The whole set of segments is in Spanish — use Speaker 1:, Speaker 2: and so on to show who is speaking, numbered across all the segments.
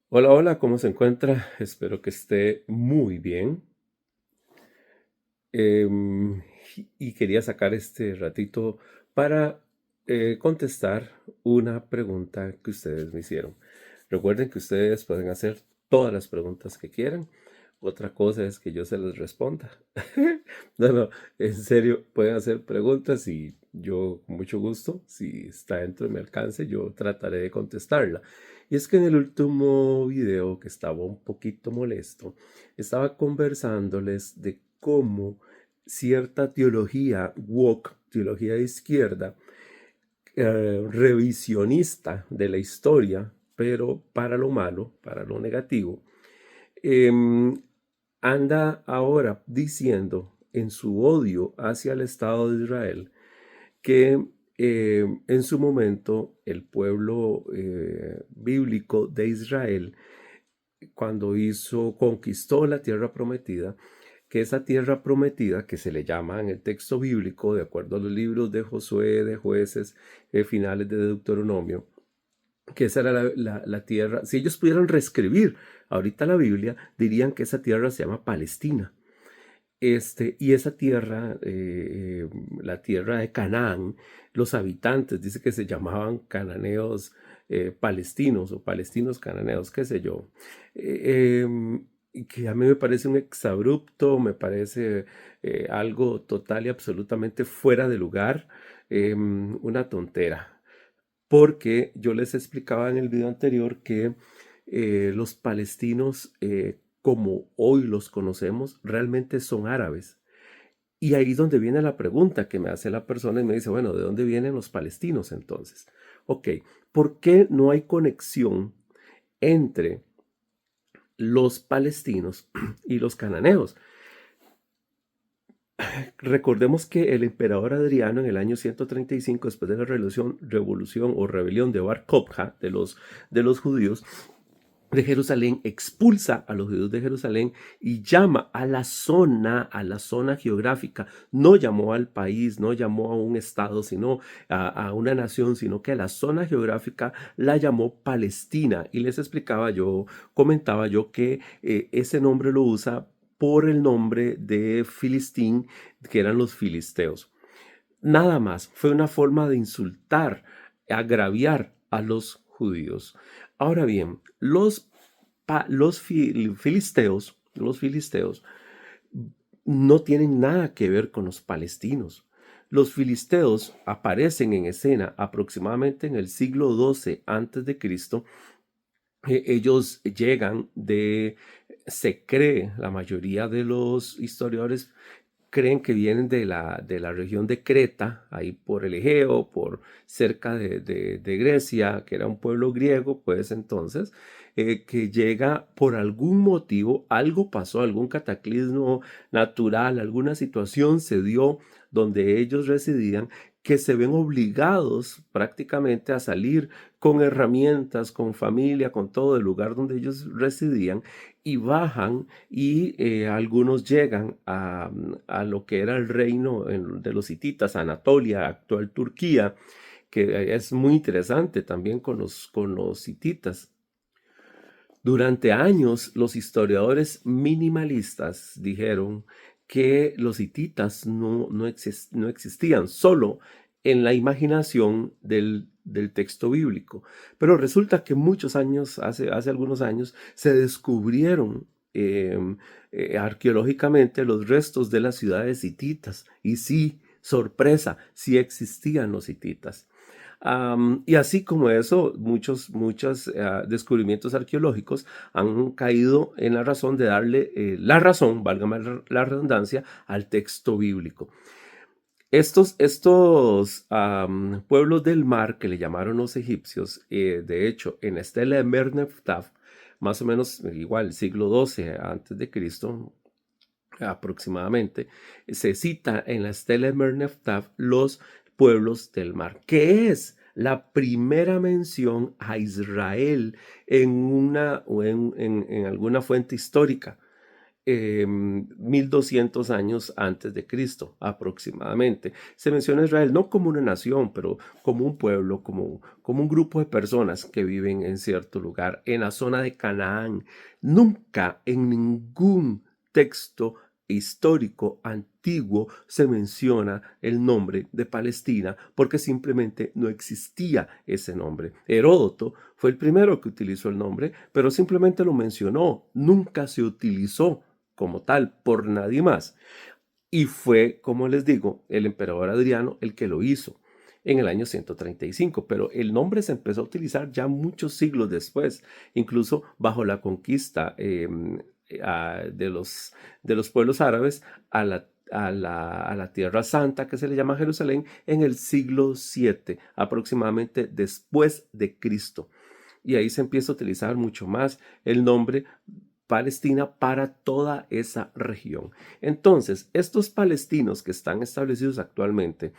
Speaker 1: Hola, hola, ¿cómo se encuentra? Espero que esté muy bien. Em, y quería sacar este ratito para contestar una pregunta que ustedes me hicieron. Recuerden que ustedes pueden hacer todas las preguntas que quieran. Otra cosa es que yo se les responda. No, no, en serio, pueden hacer preguntas y yo con mucho gusto, si está dentro de mi alcance, yo trataré de contestarla. Y es que en el último video, que estaba un poquito molesto, estaba conversándoles de cómo cierta teología woke, teología de izquierda, revisionista de la historia, pero para lo malo, para lo negativo, em, anda ahora diciendo en su odio hacia el Estado de Israel que en su momento el pueblo bíblico de Israel, cuando conquistó la tierra prometida, que esa tierra prometida, que se le llama en el texto bíblico, de acuerdo a los libros de Josué, de Jueces, finales de Deuteronomio, que esa era la tierra. Si ellos pudieran reescribir ahorita la Biblia, dirían que esa tierra se llama Palestina. Y esa tierra, la tierra de Canaán, los habitantes, dice que se llamaban cananeos palestinos o palestinos cananeos, qué sé yo. Y que a mí me parece un exabrupto, me parece algo total y absolutamente fuera de lugar, una tontera. Porque yo les explicaba en el video anterior que los palestinos, como hoy los conocemos, realmente son árabes. Y ahí es donde viene la pregunta que me hace la persona y me dice, bueno, ¿de dónde vienen los palestinos entonces? Ok, ¿por qué no hay conexión entre los palestinos y los cananeos? Recordemos que el emperador Adriano en el año 135, después de la revolución o rebelión de Bar Kokhba, de los judíos, de Jerusalén, expulsa a los judíos de Jerusalén y llama a la zona geográfica, no llamó al país, no llamó a un estado, sino a una nación, sino que a la zona geográfica la llamó Palestina. Y les explicaba yo, comentaba yo que ese nombre lo usa por el nombre de Filistín, que eran los filisteos. Nada más, fue una forma de insultar, agraviar a los judíos. Ahora bien, los filisteos no tienen nada que ver con los palestinos. Los filisteos aparecen en escena aproximadamente en el siglo XII antes de Cristo. Ellos llegan se cree, la mayoría de los historiadores creen que vienen de la región de Creta, ahí por el Egeo, por cerca de Grecia, que era un pueblo griego, pues entonces, que llega por algún motivo, algo pasó, algún cataclismo natural, alguna situación se dio donde ellos residían, que se ven obligados prácticamente a salir con herramientas, con familia, con todo el lugar donde ellos residían y bajan y algunos llegan a lo que era el reino de los hititas, Anatolia, actual Turquía, que es muy interesante también con los hititas. Durante años, los historiadores minimalistas dijeron que los hititas no existían, solo en la imaginación del texto bíblico. Pero resulta que muchos años, hace algunos años, se descubrieron arqueológicamente los restos de las ciudades hititas. Y sí, sorpresa, sí existían los hititas. Y así como eso, muchos descubrimientos arqueológicos han caído en la razón de darle la razón, válgame la redundancia, al texto bíblico. Estos pueblos del mar que le llamaron los egipcios, de hecho, en la estela de Merneptah, más o menos igual, siglo XII antes de Cristo, aproximadamente, se cita en la estela de Merneptah los pueblos del mar, que es la primera mención a Israel en alguna fuente histórica. 1200 años antes de Cristo, aproximadamente. Se menciona a Israel no como una nación, pero como un pueblo, como un grupo de personas que viven en cierto lugar, en la zona de Canaán. Nunca en ningún texto histórico antiguo se menciona el nombre de Palestina porque simplemente no existía ese nombre. Heródoto fue el primero que utilizó el nombre, pero simplemente lo mencionó, nunca se utilizó como tal por nadie más. Y fue, como les digo, el emperador Adriano el que lo hizo en el año 135, pero el nombre se empezó a utilizar ya muchos siglos después, incluso bajo la conquista de los pueblos árabes a la Tierra Santa, que se le llama Jerusalén, en el siglo VII, aproximadamente después de Cristo. Y ahí se empieza a utilizar mucho más el nombre Palestina para toda esa región. Entonces, estos palestinos que están establecidos actualmente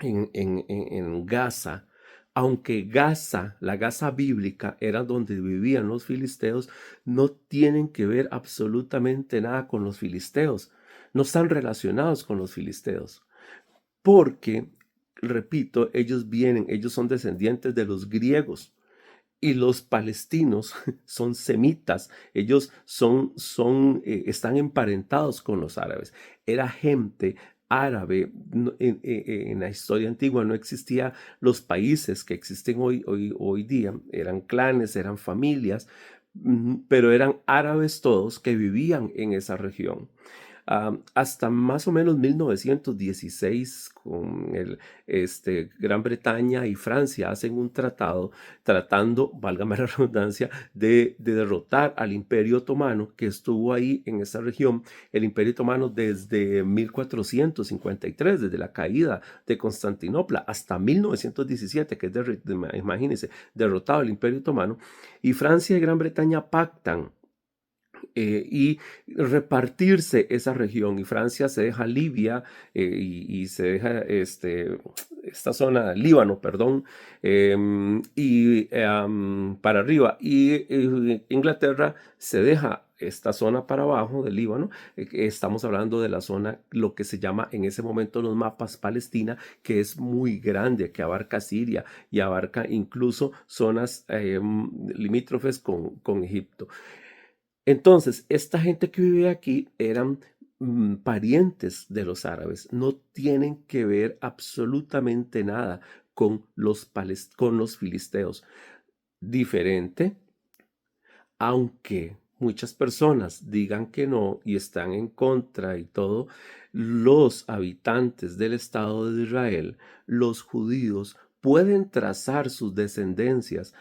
Speaker 1: en Gaza, aunque Gaza, la Gaza bíblica, era donde vivían los filisteos, no tienen que ver absolutamente nada con los filisteos, no están relacionados con los filisteos, porque, repito, ellos son descendientes de los griegos. Y los palestinos son semitas, ellos están emparentados con los árabes. Era gente árabe. En la historia antigua no existían los países que existen hoy día. Eran clanes, eran familias, pero eran árabes todos que vivían en esa región. Hasta más o menos 1916, Gran Bretaña y Francia hacen un tratado tratando, válgame la redundancia, de derrotar al Imperio Otomano que estuvo ahí en esa región. El Imperio Otomano desde 1453, desde la caída de Constantinopla, hasta 1917, que es, imagínense, derrotado el Imperio Otomano, y Francia y Gran Bretaña pactan y repartirse esa región. Y Francia se deja Libia y se deja esta zona, Líbano, perdón, para arriba. Y Inglaterra se deja esta zona para abajo del Líbano. Estamos hablando de la zona, lo que se llama en ese momento los mapas Palestina, que es muy grande, que abarca Siria y abarca incluso zonas limítrofes con Egipto. Entonces, esta gente que vive aquí eran parientes de los árabes, no tienen que ver absolutamente nada con los filisteos. Diferente, aunque muchas personas digan que no y están en contra y todo, los habitantes del Estado de Israel, los judíos, pueden trazar sus descendencias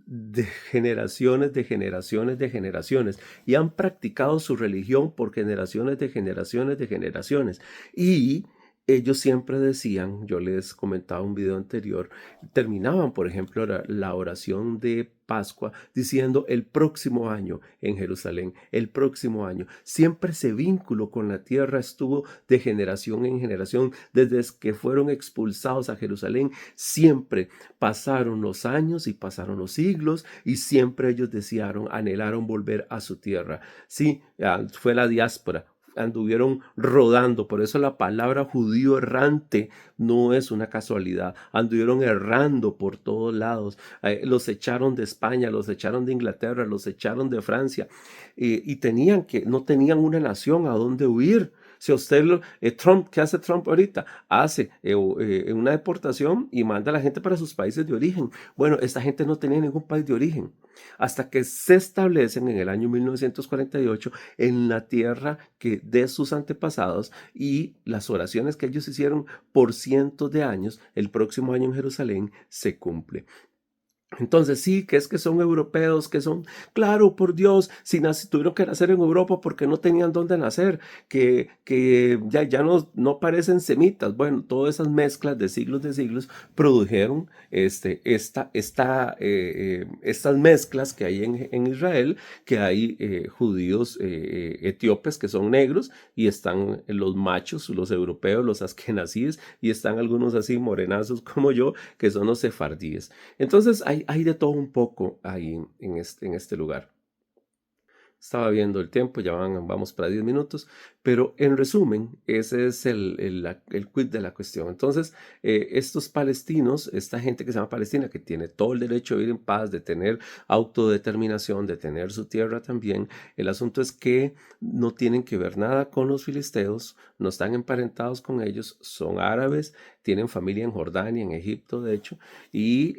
Speaker 1: de generaciones, de generaciones, de generaciones, y han practicado su religión por generaciones, de generaciones, de generaciones. Y ellos siempre decían, yo les comentaba un video anterior, terminaban, por ejemplo, la oración de Pascua diciendo el próximo año en Jerusalén, el próximo año. Siempre ese vínculo con la tierra estuvo de generación en generación. Desde que fueron expulsados a Jerusalén, siempre pasaron los años y pasaron los siglos y siempre ellos desearon, anhelaron volver a su tierra. Sí, fue la diáspora. Anduvieron rodando, por eso la palabra judío errante no es una casualidad. Anduvieron errando por todos lados. Los echaron de España, los echaron de Inglaterra, los echaron de Francia y no tenían una nación a dónde huir. Si usted, Trump, ¿qué hace Trump ahorita? Hace una deportación y manda a la gente para sus países de origen. Bueno, esta gente no tenía ningún país de origen hasta que se establecen en el año 1948 en la tierra de sus antepasados, y las oraciones que ellos hicieron por cientos de años, el próximo año en Jerusalén se cumple. Entonces sí, que es que son europeos, que son, claro, por Dios, si tuvieron que nacer en Europa porque no tenían dónde nacer, que ya no parecen semitas. Bueno, todas esas mezclas de siglos produjeron estas mezclas que hay en Israel, que hay judíos etíopes que son negros, y están los machos, los europeos, los askenazíes, y están algunos así morenazos como yo, que son los sefardíes. Entonces hay de todo un poco ahí en este lugar. Estaba viendo el tiempo, ya vamos para 10 minutos, pero en resumen, ese es el quid de la cuestión. Entonces, estos palestinos, esta gente que se llama Palestina, que tiene todo el derecho de vivir en paz, de tener autodeterminación, de tener su tierra también, el asunto es que no tienen que ver nada con los filisteos, no están emparentados con ellos, son árabes, tienen familia en Jordania, en Egipto, de hecho, y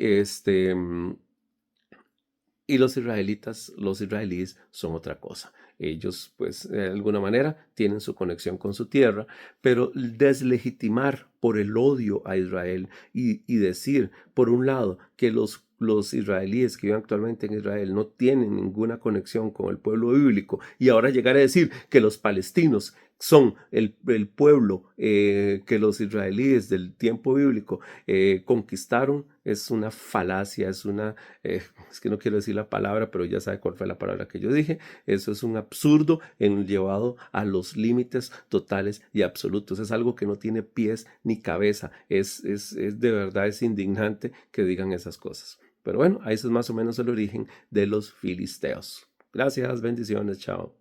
Speaker 1: y los israelitas, los israelíes son otra cosa. Ellos, pues, de alguna manera tienen su conexión con su tierra, pero deslegitimar por el odio a Israel y decir, por un lado, que los israelíes que viven actualmente en Israel no tienen ninguna conexión con el pueblo bíblico y ahora llegar a decir que los palestinos son el pueblo que los israelíes del tiempo bíblico conquistaron, es una falacia, es que no quiero decir la palabra, pero ya sabe cuál fue la palabra que yo dije. Eso es un absurdo llevado a los límites totales y absolutos. Es algo que no tiene pies ni cabeza. Es de verdad, es indignante que digan esas cosas. Pero bueno, ahí es más o menos el origen de los filisteos. Gracias, bendiciones, chao.